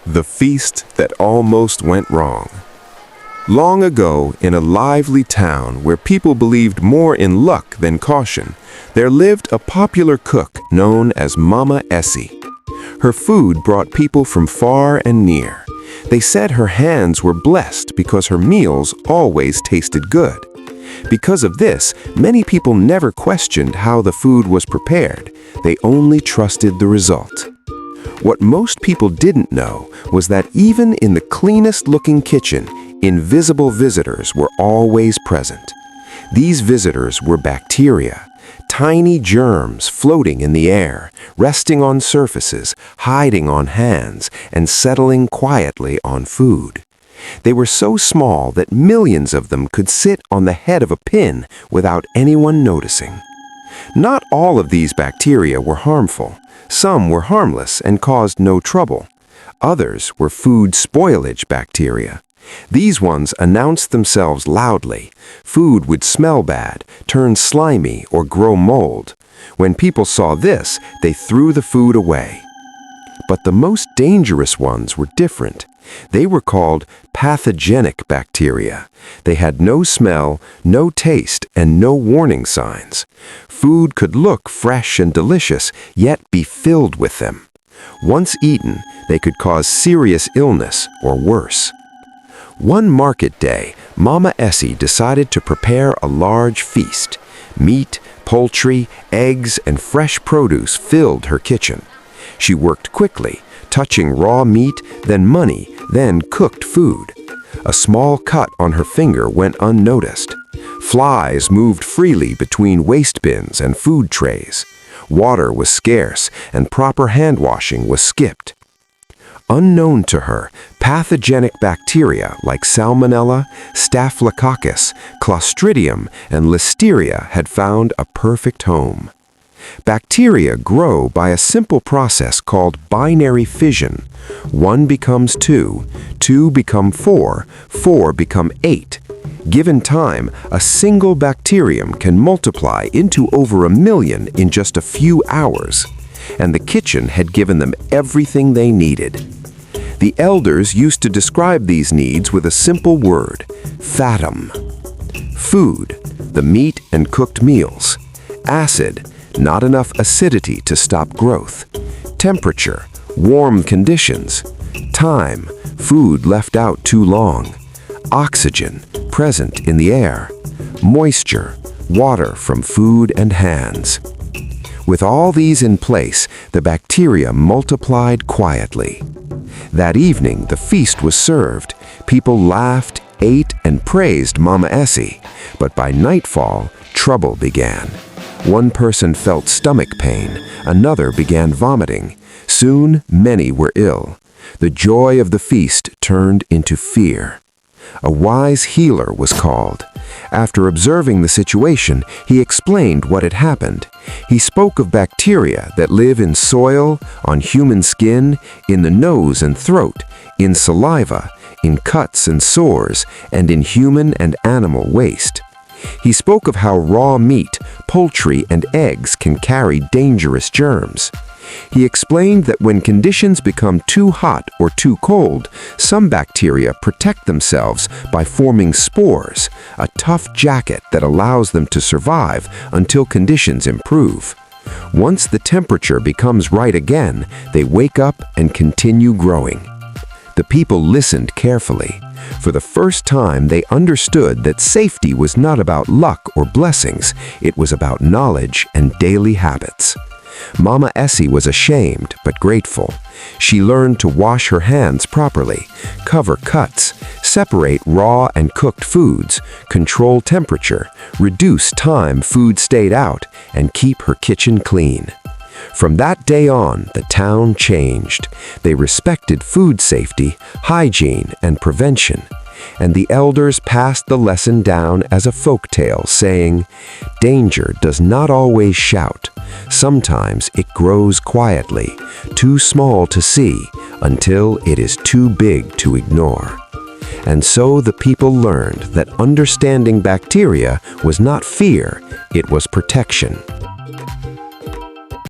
The feast that almost went wrong. Long ago, in a lively town where people believed more in luck than caution, there lived a popular cook known as Mama Essie. Her food brought people from far and near. They said her hands were blessed because her meals always tasted good. Because of this, many people never questioned how the food was prepared. They only trusted the result. What most people didn't know was that even in the cleanest-looking kitchen, invisible visitors were always present. These visitors were bacteria, tiny germs floating in the air, resting on surfaces, hiding on hands, and settling quietly on food. They were so small that millions of them could sit on the head of a pin without anyone noticing. Not all of these bacteria were harmful. Some were harmless and caused no trouble. Others were food spoilage bacteria. These ones announced themselves loudly. Food would smell bad, turn slimy, or grow mold. When people saw this, they threw the food away. But the most dangerous ones were different. They were called pathogenic bacteria. They had no smell, no taste, and no warning signs. Food could look fresh and delicious, yet be filled with them. Once eaten, they could cause serious illness or worse. One market day, Mama Essie decided to prepare a large feast. Meat, poultry, eggs, and fresh produce filled her kitchen. She worked quickly, touching raw meat, then money, then cooked food. A small cut on her finger went unnoticed. Flies moved freely between waste bins and food trays. Water was scarce, and proper hand washing was skipped. Unknown to her, pathogenic bacteria like Salmonella, Staphylococcus, Clostridium, and Listeria had found a perfect home. Bacteria grow by a simple process called binary fission. 1 becomes 2, 2 become 4, 4 become 8. Given time, a single bacterium can multiply into over 1 million in just a few hours. And the kitchen had given them everything they needed. The elders used to describe these needs with a simple word: FATTOM. Food, the meat and cooked meals. Acid, not enough acidity to stop growth. Temperature, warm conditions. Time, food left out too long. Oxygen, present in the air. Moisture, water from food and hands. With all these in place, the bacteria multiplied quietly. That evening, the feast was served. People laughed, ate, and praised Mama Essie. But by nightfall, trouble began. One person felt stomach pain, another began vomiting. Soon, many were ill. The joy of the feast turned into fear. A wise healer was called. After observing the situation, he explained what had happened. He spoke of bacteria that live in soil, on human skin, in the nose and throat, in saliva, in cuts and sores, and in human and animal waste. He spoke of how raw meat, poultry, and eggs can carry dangerous germs. He explained that when conditions become too hot or too cold, some bacteria protect themselves by forming spores, a tough jacket that allows them to survive until conditions improve. Once the temperature becomes right again, they wake up and continue growing. The people listened carefully. For the first time, they understood that safety was not about luck or blessings. It was about knowledge and daily habits. Mama Essie was ashamed but grateful. She learned to wash her hands properly, cover cuts, separate raw and cooked foods, control temperature, reduce time food stayed out, and keep her kitchen clean. From that day on, the town changed. They respected food safety, hygiene, and prevention. And the elders passed the lesson down as a folk tale, saying, "Danger does not always shout. Sometimes it grows quietly, too small to see, until it is too big to ignore." And so the people learned that understanding bacteria was not fear, it was protection.